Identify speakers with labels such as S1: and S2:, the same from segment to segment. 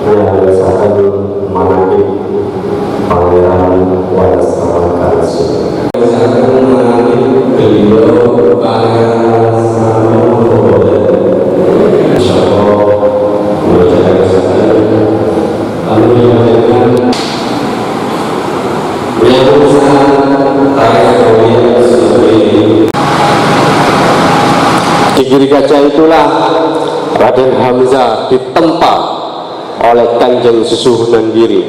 S1: merealisasikan manaqib Pangeran Walasamakarsi. Beliau Pangeran di Giri Gajah itulah Raden Hamzah ditempa oleh Kanjeng Susuhunan Giri,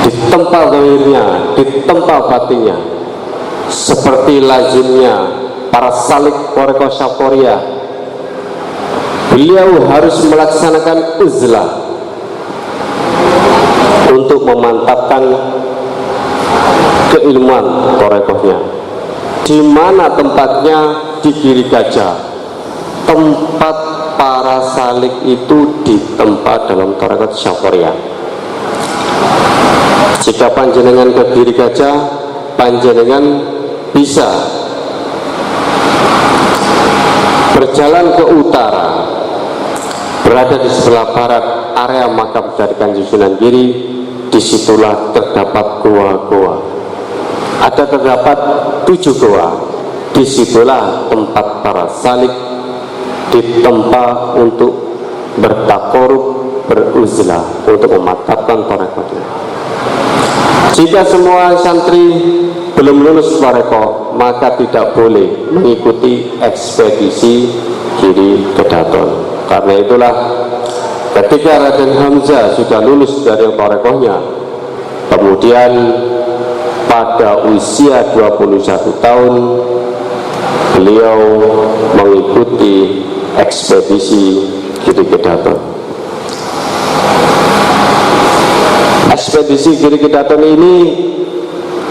S1: ditempa zahirnya, ditempa batinnya, seperti lazimnya para salik Koreko Syakoria. Beliau harus melaksanakan uzlah untuk memantapkan keilmuan Korekohnya. Di mana tempatnya? Di Giri Gajah. Tempat para salik itu ditempa dalam Tarekat Syakoria. Jika panjenengan ke Giri Gajah, panjenengan bisa berjalan ke utara, berada di sebelah barat area makam dari Kanjeng Sunan Giri. Disitulah terdapat goa-goa. Terdapat 7 goa. Disitulah tempat para salik ditempa untuk bertakorup, beruzlah, untuk memantapkan tarekatnya. Jika semua santri belum lulus tarekat, maka tidak boleh mengikuti ekspedisi Giri Kedaton. Karena itulah ketika Raden Hamzah sudah lulus dari tarekatnya, kemudian pada usia 21 tahun beliau mengikuti ekspedisi Giri Kedaton. Ekspedisi Giri Kedaton ini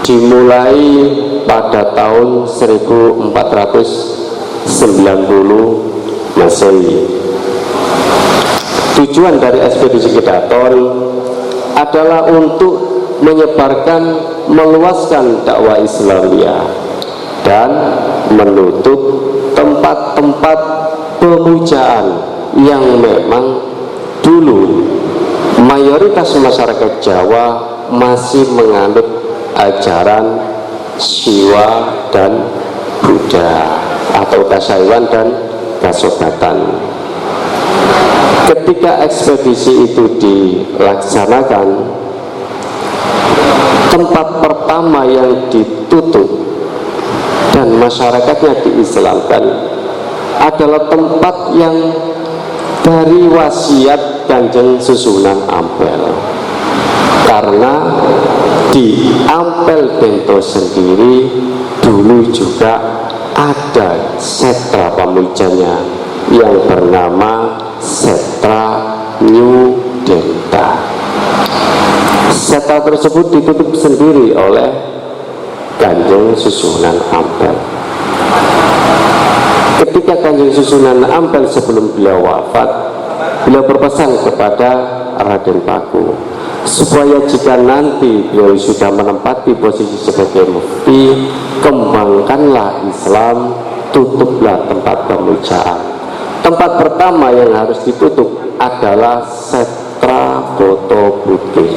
S1: dimulai pada tahun 1490 Masehi. Tujuan dari ekspedisi Kedaton adalah untuk menyebarkan, meluaskan dakwah Islamiyah dan menutup tempat-tempat pemujaan yang memang dulu mayoritas masyarakat Jawa masih menganut ajaran Siwa dan Buddha atau Kasaiwan dan Kasobatan. Ketika ekspedisi itu dilaksanakan, tempat pertama yang ditutup dan masyarakatnya diislamkan adalah tempat yang dari wasiat Kanjeng Susunan Ampel. Karena di Ampel Bento sendiri dulu juga ada setra pamujanya yang bernama Setra New Denta. Setra tersebut ditutup sendiri oleh Kanjeng Susunan Ampel. Ketika Kanjeng Susunan Ampel sebelum beliau wafat, beliau berpesan kepada Raden Paku supaya jika nanti beliau sudah menempati posisi sebagai mufti, kembangkanlah Islam, tutuplah tempat pemujaan. Tempat pertama yang harus ditutup adalah Setra Boto Putih,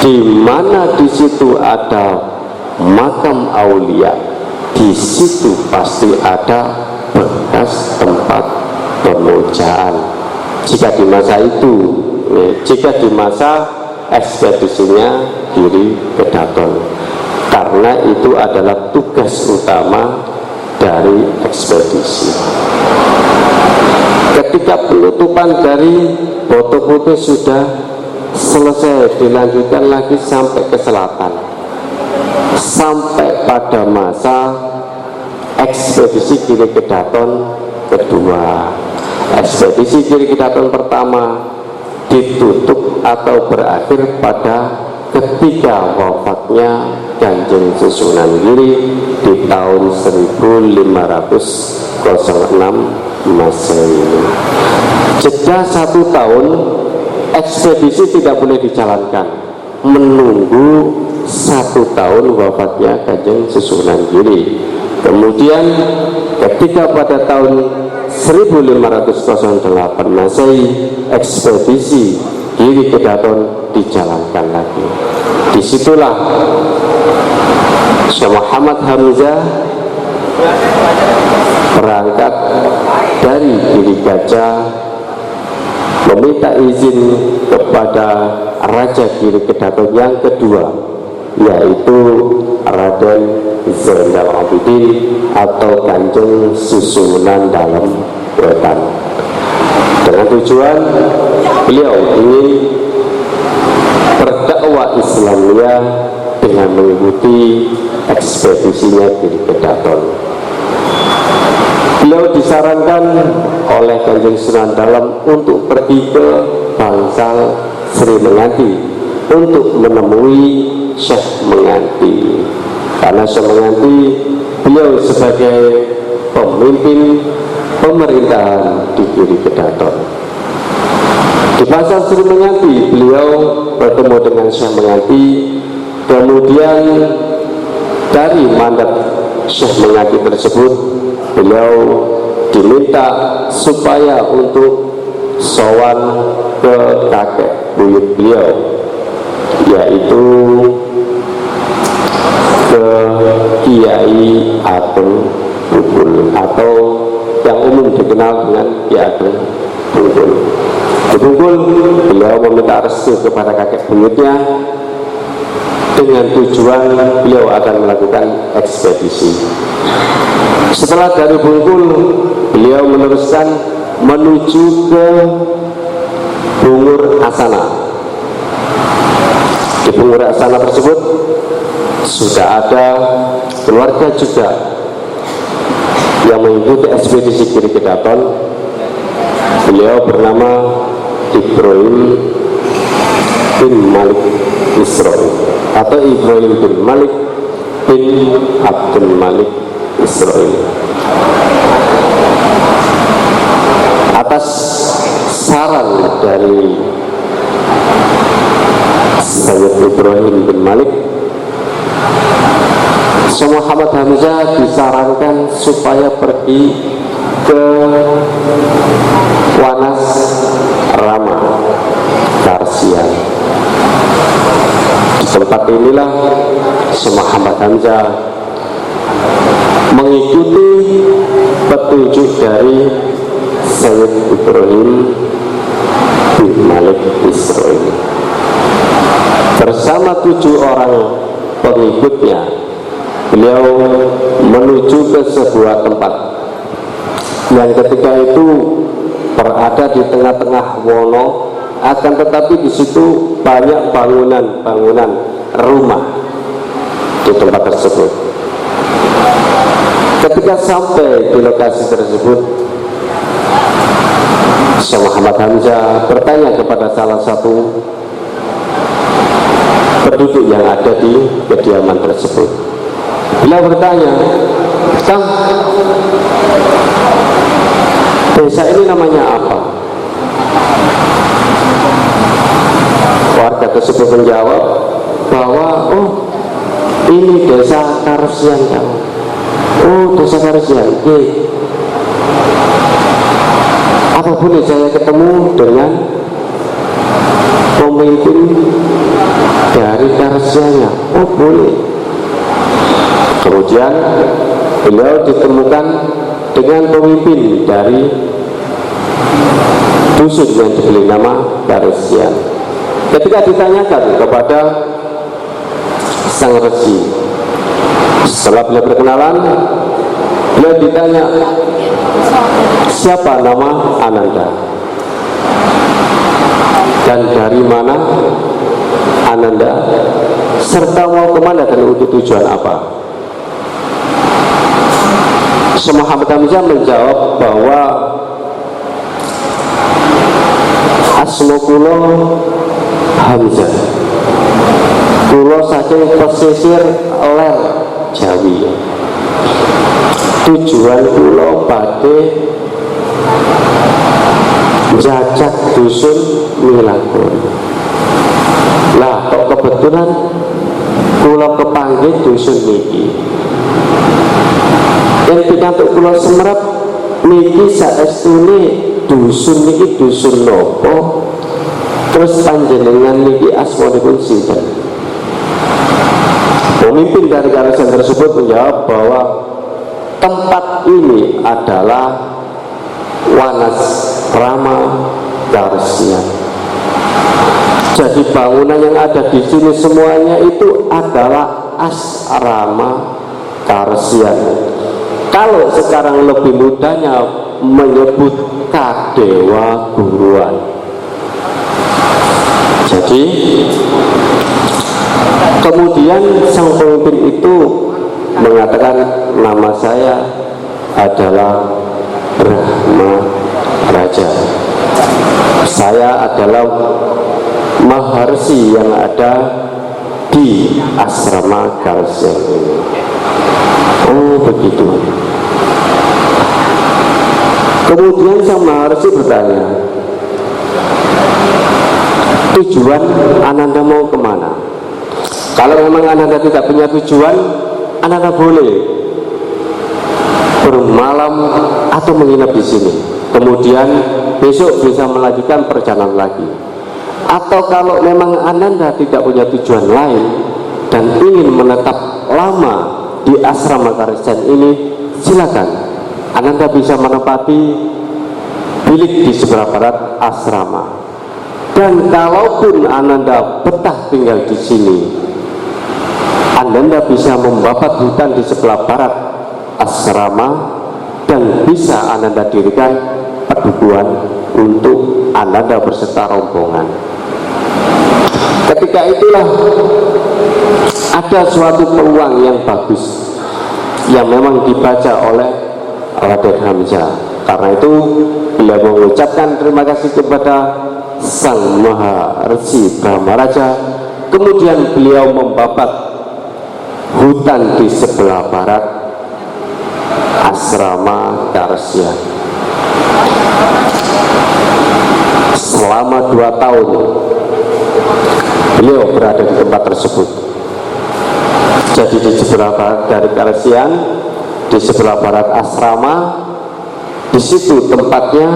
S1: di mana di situ ada makam aulia. Di situ pasti ada bekas tempat pemujaan. Jika di masa itu, jika di masa ekspedisinya Giri Kedaton, karena itu adalah tugas utama dari ekspedisi. Ketika penutupan dari Boto Putih sudah selesai, dilanjutkan lagi sampai ke selatan, sampai pada masa ekspedisi Giri Kedaton kedua. Ekspedisi Giri Kedaton pertama ditutup atau berakhir pada ketika wafatnya Kanjeng Susunan Giri di tahun 1506 Masehi. Jeda 1 tahun ekspedisi tidak boleh dijalankan, menunggu 1 tahun wafatnya Kanjeng Susunan Giri. Kemudian ketika pada tahun 1508 Masehi ekspedisi Giri Kedaton dijalankan lagi. Disitulah Syekh Muhammad Hamzah berangkat dari Giri Gajah meminta izin kepada Raja Giri Kedaton yang kedua, yaitu Raden Zainal Abidin atau Kanjeng Susunan Dalem Wetan, dengan tujuan beliau ingin berdakwah Islamiyah dengan mengikuti ekspedisinya Giri Kedaton. Beliau disarankan oleh Kanjeng Sunan Dalem untuk pergi ke Bangsal Sri Menganti untuk menemui Syekh Menganti, karena Syekh Menganti beliau sebagai pemimpin pemerintahan di Giri Kedaton. Di Bangsal Sri Menganti beliau bertemu dengan Syekh Menganti, kemudian dari mandat Syekh Menganti tersebut beliau diminta supaya untuk sowan ke kakek buyut beliau, yaitu ke Kiai Ageng Bungkul atau yang umum dikenal dengan Kiai Ageng Bungkul. Di Bungkul beliau meminta restu kepada kakek buyutnya dengan tujuan beliau akan melakukan ekspedisi. Setelah dari Bungkul beliau meneruskan menuju ke Bungur Asana. Di Bungur Asana tersebut sudah ada keluarga juga yang mengikuti ekspedisi Giri Kedaton. Beliau bernama Ibrahim bin Malik Israil atau Ibrahim bin Malik bin Abdul Malik Israil. Atas saran dari Sayyid Ibrahim bin Malik, Syekh Muhammad Hamzah disarankan supaya pergi ke Wanas Rama Karsian. Di tempat inilah Syekh Muhammad Hamzah mengikuti petunjuk dari Sayyid Ibrahim bin Malik Israil bersama 7 orang pengikutnya. Beliau menuju ke sebuah tempat yang ketika itu berada di tengah-tengah wono, akan tetapi di situ banyak bangunan-bangunan rumah di tempat tersebut. Ketika sampai di lokasi tersebut, Syekh Muhammad Hamzah bertanya kepada salah satu penduduk yang ada di kediaman tersebut. Beliau bertanya, "Kang, desa ini namanya apa?" Warga tersebut menjawab bahwa, "Oh, ini desa Karsian, Kang." "Oh, desa Karsian. Oke. Apa boleh saya ketemu dengan pemimpin dari Karsiannya?" "Oh, boleh." Kemudian beliau ditemukan dengan pemimpin dari dusun yang diberi nama Karsian. Ketika ditanyakan kepada sang resi, setelah beliau berkenalan, beliau ditanya, "Siapa nama Ananda? Dan dari mana Ananda? Serta mau kemana dan untuk tujuan apa?" Syekh Muhammad Hamzah menjawab bahwa asma kula Hamzah, kula saking pesisir ler Jawi, tujuan kula badhe jajak dusun Milakun. Lah kok kebetulan kula kepanggih dusun niki. Yang pikantuk kula semerap niki saestune dusun niki dusun nopo, terus panjenengan niki asmanipun sinten? Pemimpin dari Karesian tersebut menjawab bahwa tempat ini adalah Wanas Rama Karesian. Jadi bangunan yang ada di sini semuanya itu adalah asrama Karesian. Kalau sekarang lebih mudahnya menyebut Kadewa Guruan. Jadi kemudian sang pemimpin itu mengatakan, nama saya adalah Brahma Raja, saya adalah Maharsi yang ada di asrama Karesian ini. Oh begitu. Kemudian sang Maharsi bertanya, tujuan Ananda mau kemana? Kalau memang Ananda tidak punya tujuan, Ananda boleh bermalam atau menginap di sini. Kemudian besok bisa melanjutkan perjalanan lagi. Atau kalau memang Ananda tidak punya tujuan lain dan ingin menetap lama di asrama Karesian ini, silakan. Ananda bisa menempati bilik di sebelah barat asrama. Dan kalaupun Ananda betah tinggal di sini, Ananda bisa membabat hutan di sebelah barat asrama dan bisa Ananda dirikan padukuhan untuk Ananda berserta rombongan. Ketika itulah ada suatu peluang yang bagus yang memang dibaca oleh Raden Hamzah. Karena itu beliau mengucapkan terima kasih kepada Sang Maharsi Brahma Raja. Kemudian beliau membabat hutan di sebelah barat asrama Karesian. Selama 2 tahun beliau berada di tempat tersebut. Jadi di sebelah barat dari Karesian, di sebelah barat asrama, di situ tempatnya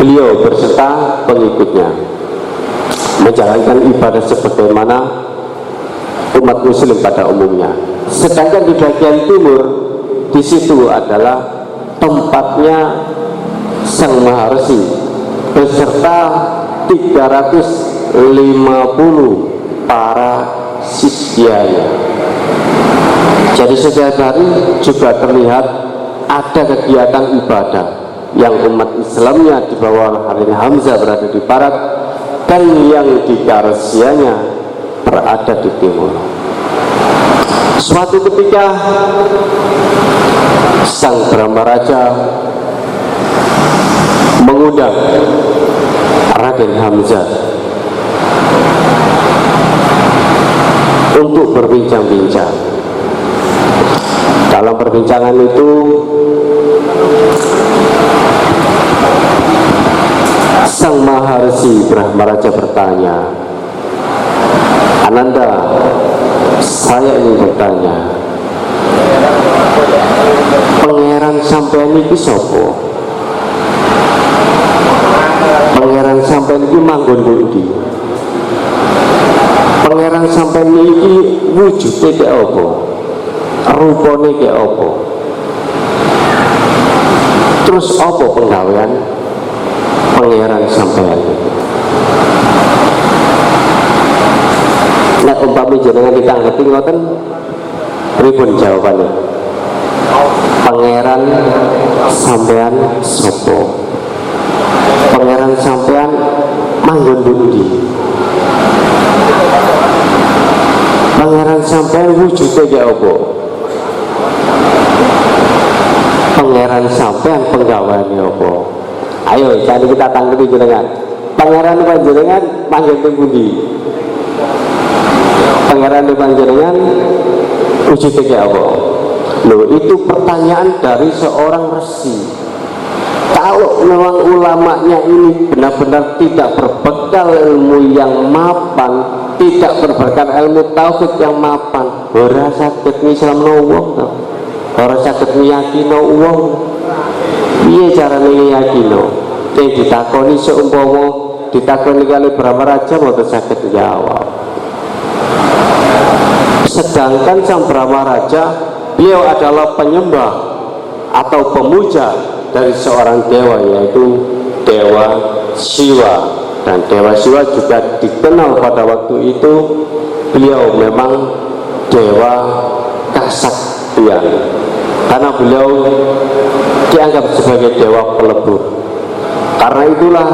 S1: beliau berserta pengikutnya menjalankan ibadah sebagaimana umat muslim pada umumnya. Sedangkan di bagian timur, di situ adalah tempatnya Sang Maharsi beserta 350 para sisyanya. Jadi setiap hari juga terlihat ada kegiatan ibadah yang umat Islamnya di bawah Raden Hamzah berada di barat dan yang di Karesiannya berada di timur. Suatu ketika Sang Brahma Raja mengundang Raden Hamzah untuk berbincang-bincang. Dalam perbincangan itu Sang Maharsi Brahma Raja bertanya, Ananda, saya ingin bertanya, Pangeran sampeyan iki sapa? Pangeran sampeyan iki manggon ndi? Pangeran sampeyan iki wujude kaya apa? Rupane kaya apa? Terus apa penggawean pangeran sampeyan? Nek umpami jenengan ditanggepi ngoten, pripun jawabane? Pangeran sampeyan sapa? Pangeran sampeyan manggon ndi? Pangeran sampeyan wujude kaya apa? Pangeran sampeyan penggaweane apa? Ayo jadi kita tanggepi jenengan. Pangeran panjenengan manggon teng pundi? Pangeran panjenengan wujude kaya apa? Loh, itu pertanyaan dari seorang resi. Kalau memang ulamanya ini benar-benar tidak berbekal ilmu yang mapan, tidak berbekal ilmu tauhid yang mapan, ora saged ngislamno wong to, ora saged meyakino wong. piye carane ngiyakino yang ditakoni seumpama ditakoni kali Brahma Raja mboten saged jawab. Sedangkan sang Brahma Raja beliau adalah penyembah atau pemuja dari seorang dewa, yaitu Dewa Siwa. Dan Dewa Siwa juga dikenal pada waktu itu beliau memang dewa kesaktian, karena beliau dianggap sebagai dewa pelebur. Karena itulah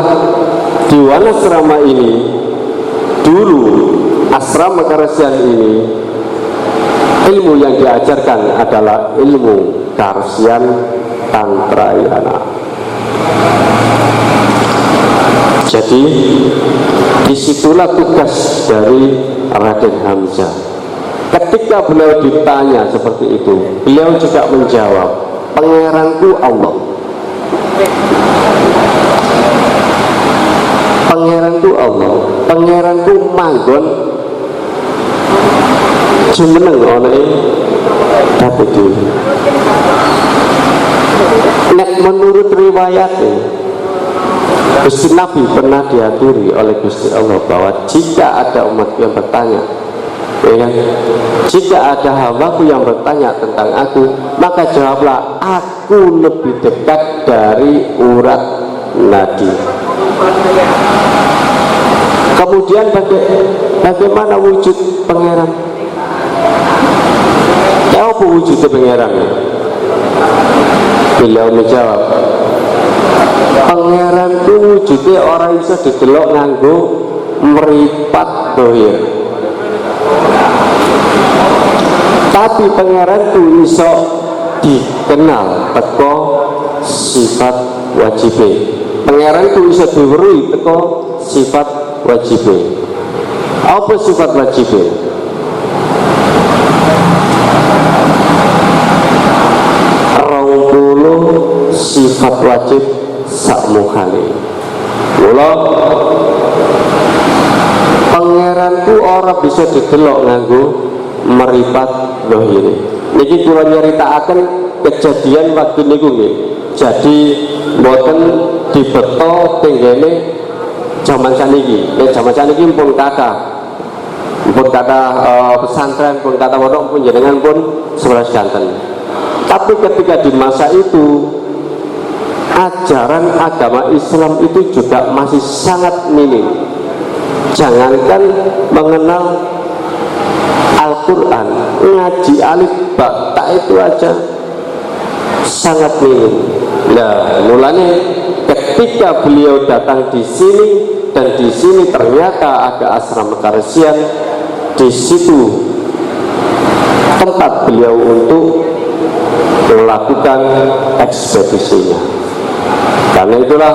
S1: di Wanasrama ini dulu, asrama Karesian ini, ilmu yang diajarkan adalah ilmu Karesian Tantrayana. Jadi disitulah tugas dari Raden Hamzah. Ketika beliau ditanya seperti itu, beliau juga menjawab, pangeranku Allah. Pangeranku Allah, pangeranku manggon jumeneng ana ing Dabedu. Nek menurut riwayatnya Gusti Nabi pernah diaturi oleh Gusti Allah bahwa jika ada umat yang bertanya, ya kan? Jika ada hambaku yang bertanya tentang aku, maka jawablah, aku lebih dekat dari urat nadi. Kemudian bagaimana wujud pangeran? Ya apa wujud pangeran? Beliau menjawab, pangeran itu wujudnya orang bisa didelok nganggo meripat dohir, tapi pangeran itu bisa dikenal teko sifat wajibnya. Pangeran itu bisa diweruhi teko sifat wajibnya. Apa sifat wajibnya? Sifat wajib sakmuhane. Mula pangeranku ora bisa didelok nganggo meripat dohire. Niki kula nyeritakaken kejadian waktu niku nggih. Jadi mboten dibeto tenggene jaman saniki. Nek jaman saniki pun kata pesantren, pun kata pondok, pun jenengan pun 11 janten. Tapi ketika di masa itu ajaran agama Islam itu juga masih sangat minim. Jangankan mengenal Al-Quran, ngaji alif ba ta itu aja sangat minim. Nah, mulanya ketika beliau datang di sini, dan di sini ternyata ada asrama Karesian, di situ tempat beliau untuk melakukan ekspedisinya. Karena itulah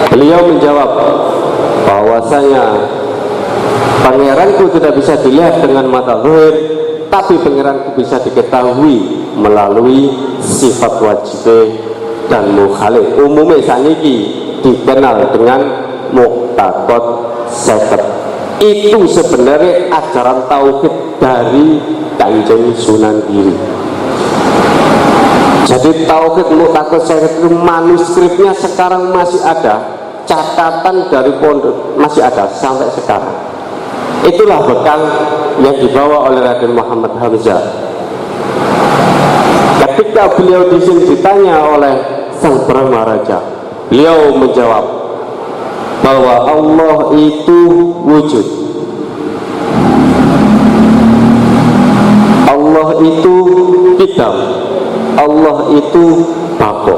S1: beliau menjawab bahwasanya pangeranku tidak bisa dilihat dengan mata zahir, tapi pangeranku bisa diketahui melalui sifat wajib dan mukhalif. Umumnya saniki dikenal dengan muqtaqad seket. Itu sebenarnya ajaran tauhid dari Kanjeng Sunan Giri. Jadi tauhid muqtaqad seket itu manuskripnya sekarang masih ada, catatan dari pondok masih ada sampai sekarang. Itulah bekal yang dibawa oleh Raden Muhammad Hamzah. Ketika beliau di sini ditanya oleh Sang Brahma Raja, beliau menjawab bahwa Allah itu wujud, Allah itu qidam, Allah itu bako.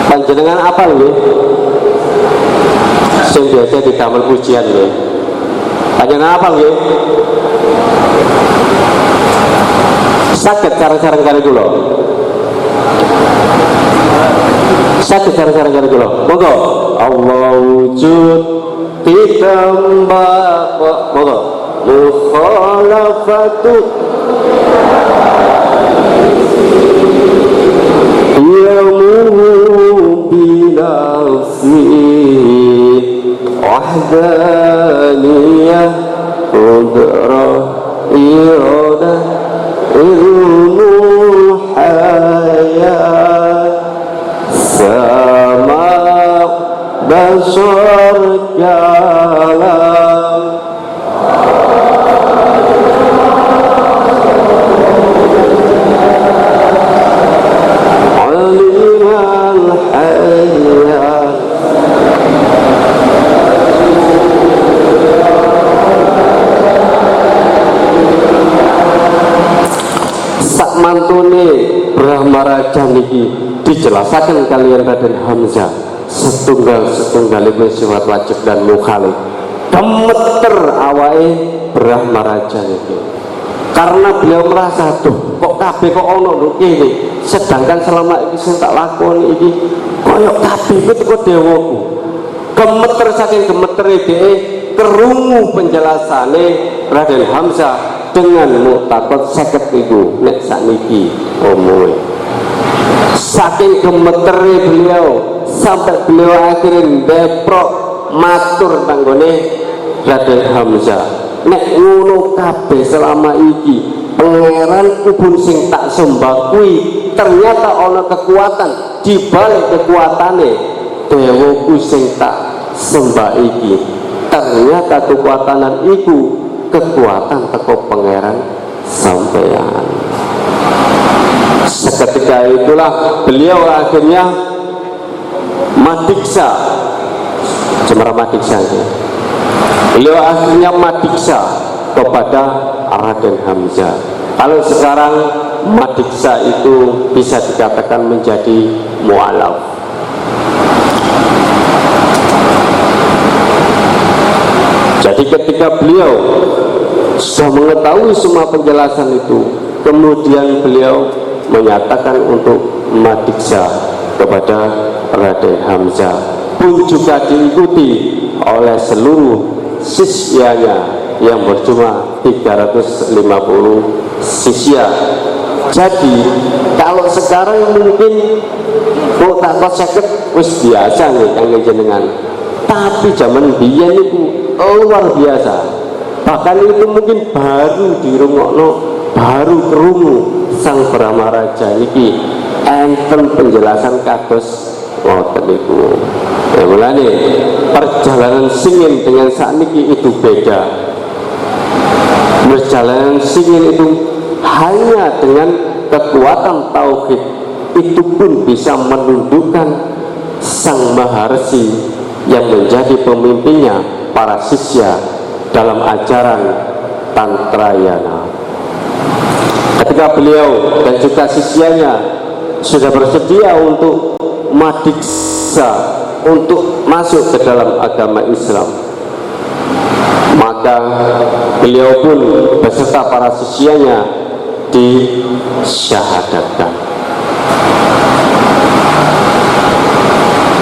S1: Panjenengan apa lho? Sing biasa didamel pujian lho. Panjenengan apa lho? Saged cara-cara kali kula. Saged cara-cara kali kula. Monggo. Allah wujud ditambah monggo. Mukhalafatu yamu binafsi wahdaniyah qudrah iradah ilmu hayat dan surga aliman hayat sak mantune Brahmaraja niki dijelasaken kalian Raden Hamzah setunggal sifat wajib dan mukhalif. Gemeter awake Brahmaraja niki karena beliau merasa tuh kok kabeh kok ono lho kene, sedangkan selama iki sing tak lakoni iki koyo kabeh iku teko dewaku. Gemeter saking gemetere dhewe kerungu penjelasane Raden Hamzah dengan muktakot 50 iku nek sakniki omonge. Saking gemetere beliau sampai beliau akhirnya deprok matur tanggone Raden Hamzah, nek ngono kabeh selama iki pangeran kubun sing tak sembah kuwi ternyata ana kekuatan di balik kekuatane dewaku sing tak sembah iki, ternyata kekuatanan iku kekuatan teko pangeran sampean. Seketika itulah beliau akhirnya madiksa, Cemara madiksa itu. Beliau akhirnya madiksa kepada Raden Hamzah. Kalau sekarang madiksa itu bisa dikatakan menjadi mu'alaf. Jadi ketika beliau sudah mengetahui semua penjelasan itu, kemudian beliau menyatakan untuk madiksa kepada Raden Hamzah, pun juga diikuti oleh seluruh sisyanya yang berjumlah 350 sisya. Jadi kalau sekarang mungkin kok tak koseket wis biasa nih kangge jenengan, tapi zaman biyen itu luar biasa. Bahkan itu mungkin baru dirungokno, baru kerungu sang Brahmaraja iki enten penjelasan kados ngoten niku. Ya mulane perjalanan singin dengan sakniki itu beda. Perjalanan singin itu hanya dengan kekuatan tauhid itu pun bisa menundukkan sang Maharsi yang menjadi pemimpinnya para sisya dalam ajaran Tantrayana. Ketika beliau dan juga sisyanya sudah bersedia untuk madiksa, untuk masuk ke dalam agama Islam, maka beliau pun beserta para sisyanya disyahadatkan.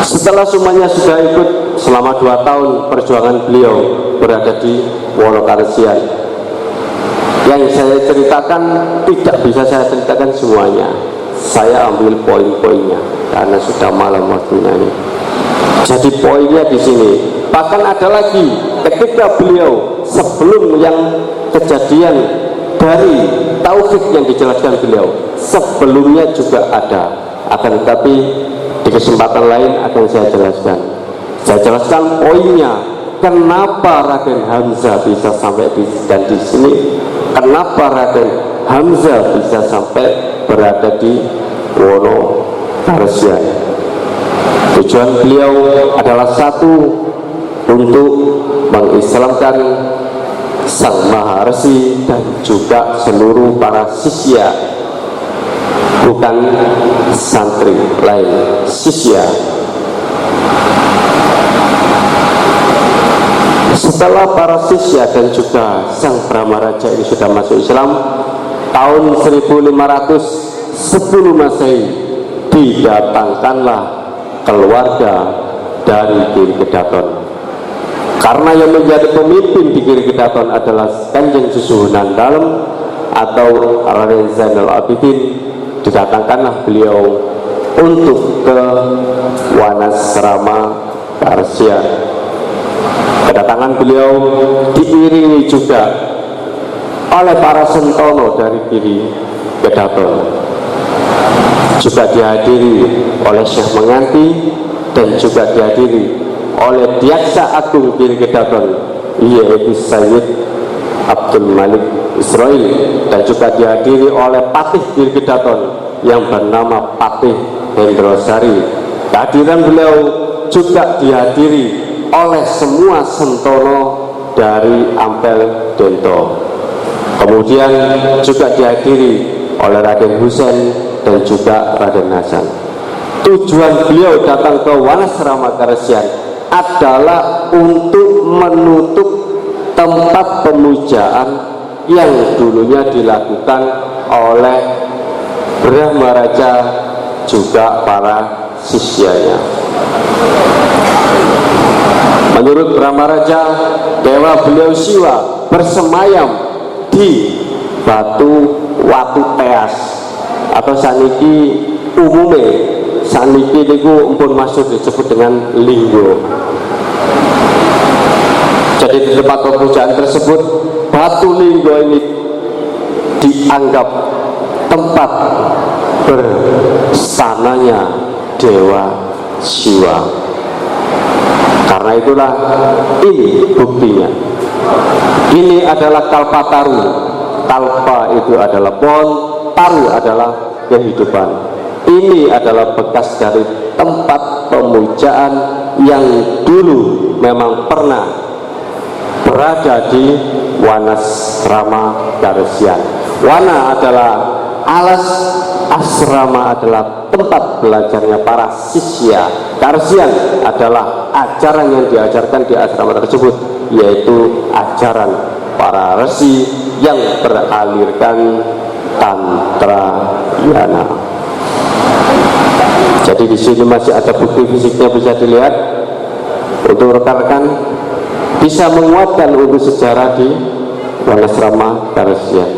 S1: Setelah semuanya sudah ikut selama 2 tahun perjuangan beliau berada di Wonokarsian, yang saya ceritakan tidak bisa saya ceritakan semuanya, saya ambil poin-poinnya karena sudah malam waktunya ini. Jadi poinnya di sini. Bahkan ada lagi ketika beliau sebelum yang kejadian dari tauhid yang dijelaskan beliau, sebelumnya juga ada, akan tetapi di kesempatan lain akan saya jelaskan. Saya jelaskan poinnya, kenapa Raden Hamzah bisa sampai di sini, kenapa Raden Hamzah bisa sampai berada di Wonokarsian. Tujuan beliau adalah satu, untuk mengislamkan sang Maharsi dan juga seluruh para sisya, bukan santri lain, sisya. Setelah para sisya dan juga sang Brahmaraja ini sudah masuk Islam, tahun 1510 Masehi didatangkanlah keluarga dari Giri Kedaton. Karena yang menjadi pemimpin di Giri Kedaton adalah Kanjeng Susuhunan Dalem atau Raden Zainal Abidin, didatangkanlah beliau untuk ke Wanasrama Karsian. Kedatangan beliau diiringi juga oleh para sentono dari Giri Kedaton, juga dihadiri oleh Syekh Menganti dan juga dihadiri oleh Diaksa Agung Girgedaton, yaitu Sayyid Abdul Malik Israil, dan juga dihadiri oleh Patih Girgedaton yang bernama Patih Hendrosari. Kehadiran beliau juga dihadiri oleh semua sentono dari Ampel Dento. Kemudian juga dihadiri oleh Raden Husein dan juga Raden Hasan. Tujuan beliau datang ke Wanasrama Karesian adalah untuk menutup tempat pemujaan yang dulunya dilakukan oleh Brahma Raja juga para sisyanya. Menurut Brahma Raja, dewa beliau Siwa bersemayam di batu watu teas atau saniki umume, saniki niku empun masuk disebut dengan linggo. Jadi di tempat pemujaan tersebut, batu linggo ini dianggap tempat bersananya dewa Siwa. Karena itulah ini buktinya. Ini adalah Kalpataru. Kalpa itu adalah pohon, taru adalah kehidupan. Ini adalah bekas dari tempat pemujaan yang dulu memang pernah berada di Wanasrama Karesian. Wana adalah alas, asrama adalah tempat belajarnya para sisya. Karesian adalah ajaran yang diajarkan di asrama tersebut, yaitu ajaran para resi yang beralirkan Tantra Yana. Jadi di sini masih ada bukti fisiknya bisa dilihat. Untuk rekan-rekan bisa menguatkan untuk sejarah di Wanasrama Karesian.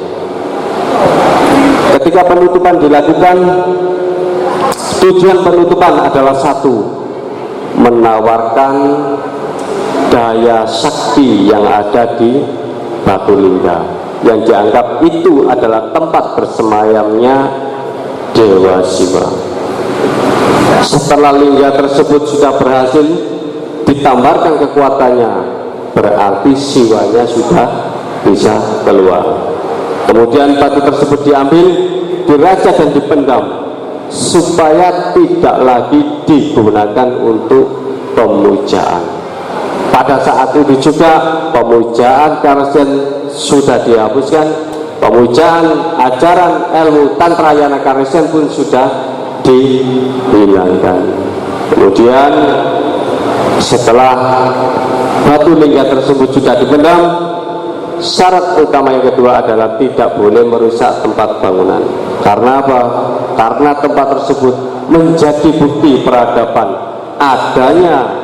S1: Ketika penutupan dilakukan, tujuan penutupan adalah satu, menawarkan daya sakti yang ada di Batu Lingga, yang dianggap itu adalah tempat bersemayamnya Dewa Siwa. Setelah lingga tersebut sudah berhasil ditambarkan kekuatannya, berarti Siwanya sudah bisa keluar. Kemudian batu tersebut diambil, dirajah dan dipendam supaya tidak lagi digunakan untuk pemujaan. Pada saat itu juga pemujaan Karesian sudah dihapuskan, pemujaan ajaran ilmu Tantra Yana Karesian pun sudah dihilangkan. Kemudian setelah batu lingga tersebut sudah dipendam, syarat utama yang kedua adalah tidak boleh merusak tempat bangunan. Karena apa? Karena tempat tersebut menjadi bukti peradaban adanya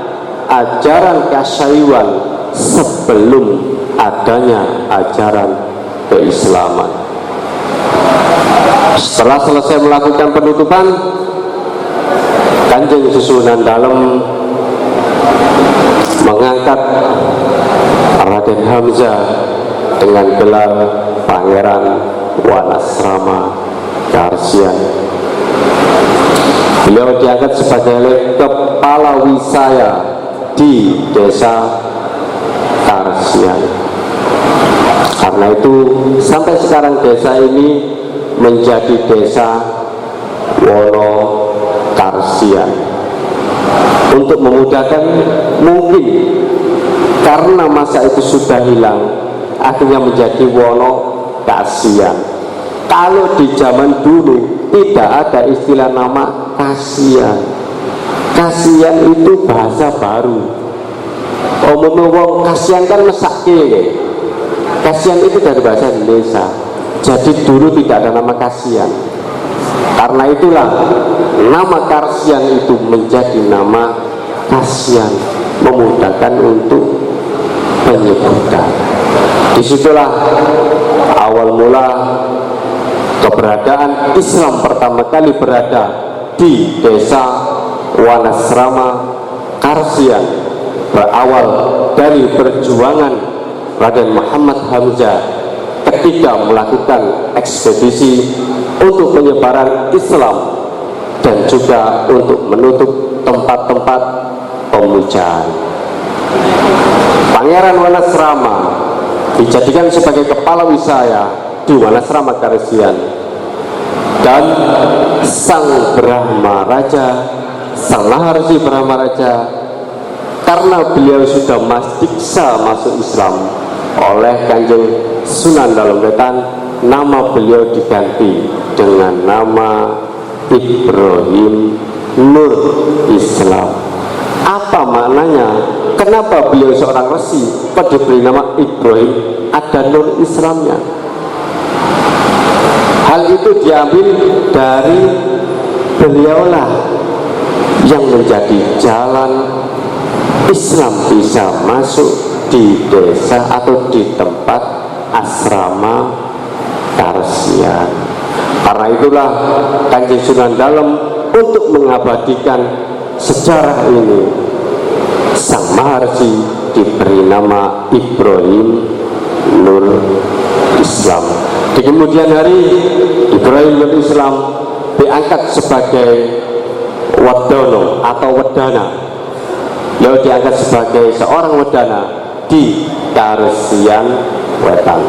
S1: ajaran Kasyaiwan sebelum adanya ajaran keislaman. Setelah selesai melakukan penutupan, Kanjeng Susunan Dalem mengangkat Raden Hamzah dengan gelar Pangeran Wanasrama Karesian. Beliau diangkat sebagai kepala wisaya di desa Karesian. Karena itu sampai sekarang desa ini menjadi desa Wono Karesian. Untuk memudahkan, mungkin karena masa itu sudah hilang, akhirnya menjadi Wono Kasian. Kalau di zaman dulu tidak ada istilah nama Kasian. Kasian itu bahasa baru. Umumnya wong kasian kan mesake. Kasian itu dari bahasa Indonesia. Jadi dulu tidak ada nama Kasian. Karena itulah nama Karesian itu menjadi nama Kasian, memudahkan untuk penyebutan. Disitulah awal mula keberadaan Islam pertama kali berada di desa Wanasrama Karesian, berawal dari perjuangan Raden Muhammad Hamzah ketika melakukan ekspedisi untuk penyebaran Islam dan juga untuk menutup tempat-tempat pemujaan. Pangeran Wanasrama dijadikan sebagai kepala wisaya di Wanasrama Karesian, dan Sang Brahma Raja, Sang Maharsi Brahma Raja, karena beliau sudah diksa masuk Islam oleh Kanjeng Sunan Dalem Wetan, nama beliau diganti dengan nama Ibrahim Nur Islam. Apa maknanya? Kenapa beliau seorang resi kok diberi nama Ibrahim, ada Nur Islamnya? Hal itu diambil dari beliaulah yang menjadi jalan Islam bisa masuk di desa atau di tempat asrama Karesian. Karena itulah Kanjeng Sunan Dalem untuk mengabadikan sejarah ini, Sang Maharsi diberi nama Ibrahim Nur Islam. Di kemudian hari Ibrahim Nur Islam diangkat sebagai Wadono atau Wedana. Beliau diangkat sebagai seorang Wedana di Karesian Wetan.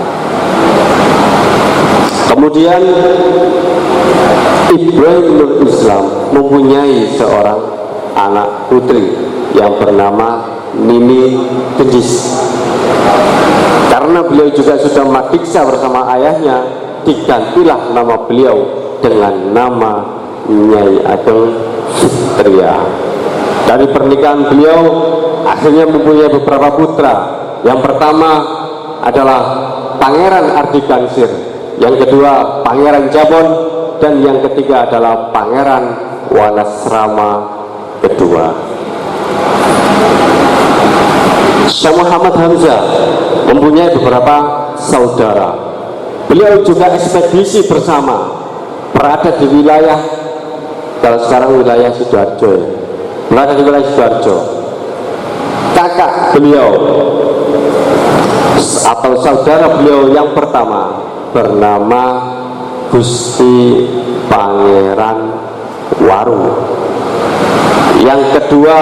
S1: Kemudian Ibrahim Nur Islam mempunyai seorang anak putri yang bernama Nini Gendis. Karena beliau juga sudah madiksa bersama ayahnya, digantilah nama beliau dengan nama Nyai Ageng Fitria. Dari pernikahan beliau akhirnya mempunyai beberapa putra. Yang pertama adalah Pangeran Ardi Gansir, yang kedua Pangeran Jabon, dan yang ketiga adalah Pangeran Wanasrama kedua. Syekh Muhammad Hamzah mempunyai beberapa saudara. Beliau juga ekspedisi bersama, berada di wilayah, kalau sekarang wilayah Sidoarjo ya, berada di wilayah Sidoarjo. Kakak beliau atau saudara beliau yang pertama bernama Gusti Pangeran Waru. Yang kedua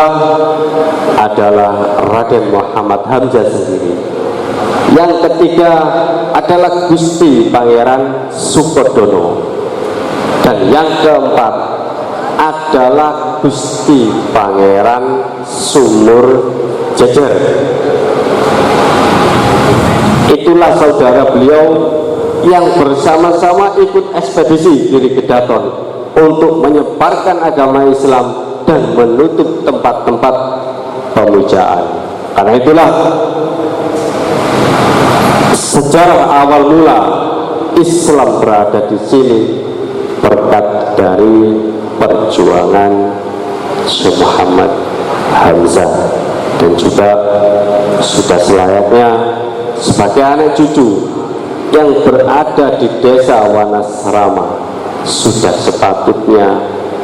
S1: adalah Raden Muhammad Hamzah sendiri. Yang ketiga adalah Gusti Pangeran Sukodono. Dan yang keempat adalah Gusti Pangeran Sumur Jejer. Itulah saudara beliau yang bersama-sama ikut ekspedisi Giri Kedaton untuk menyebarkan agama Islam dan menutup tempat-tempat pemujaan. Karena itulah sejarah awal mula Islam berada di sini berkat dari perjuangan Syekh Muhammad Hamzah, dan juga sudah selayaknya sebagai anak cucu yang berada di desa Wanasrama sudah sepatutnya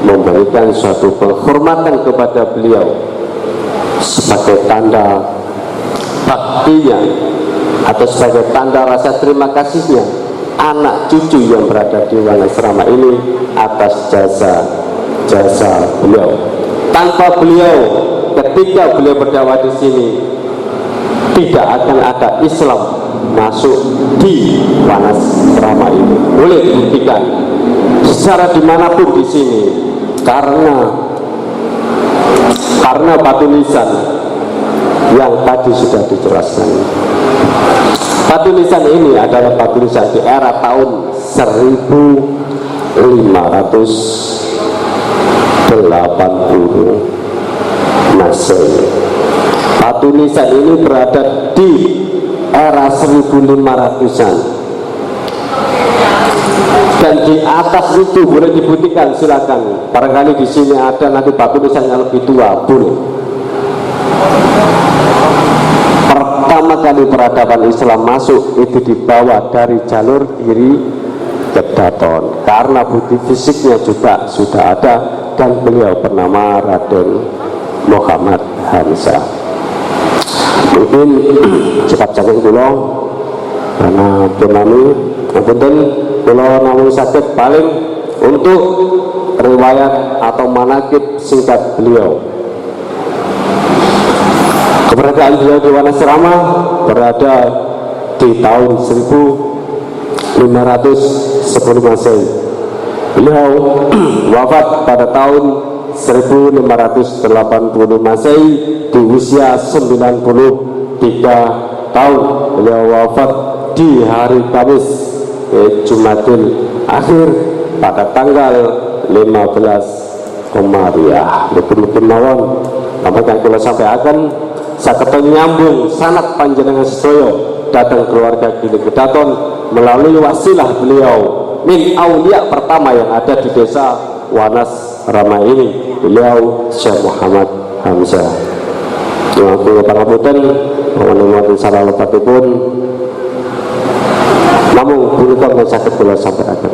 S1: memberikan suatu penghormatan kepada beliau sebagai tanda baktinya atau sebagai tanda rasa terima kasihnya anak cucu yang berada di Wanasrama ini atas jasa beliau. Tanpa beliau, ketika beliau berdakwah di sini, tidak akan ada Islam masuk di Wanasrama ini. Boleh dibuktikan secara dimanapun di sini, karena batu nisan yang tadi sudah dijelaskan. Batu nisan ini adalah batu nisan di era tahun 1580 Masehi. Batu nisan ini berada di era 1500-an, dan di atas itu boleh dibuktikan, silakan. Barangkali di sini ada nanti batu nisan yang lebih tua, boleh. Pertama kali peradaban Islam masuk itu dibawa dari jalur Giri Kedaton, karena bukti fisiknya juga sudah ada, dan beliau bernama Raden Muhammad Hamzah. Mungkin cepat saking kula karena penami kemudian kula namun sakit paling untuk riwayat atau manakib singkat beliau. kemerdekaan beliau di Wonosobo berada di tahun 1510 Masehi. Beliau wafat pada tahun 1580 Masehi di usia 93 tahun. Beliau wafat di hari Kamis Jumadil Akhir pada tanggal 15 Komariah. Mungkin mawon yang kula sampaikan saged nyambung sanad panjenengan sedaya datang keluarga Gili Gedaton melalui wasilah beliau min aulia pertama yang ada di desa Wanas Rama ini, beliau Syekh Muhammad Hamzah. Kula pangapunten wonten salah lebatipun namung punika saged kula sampaikan.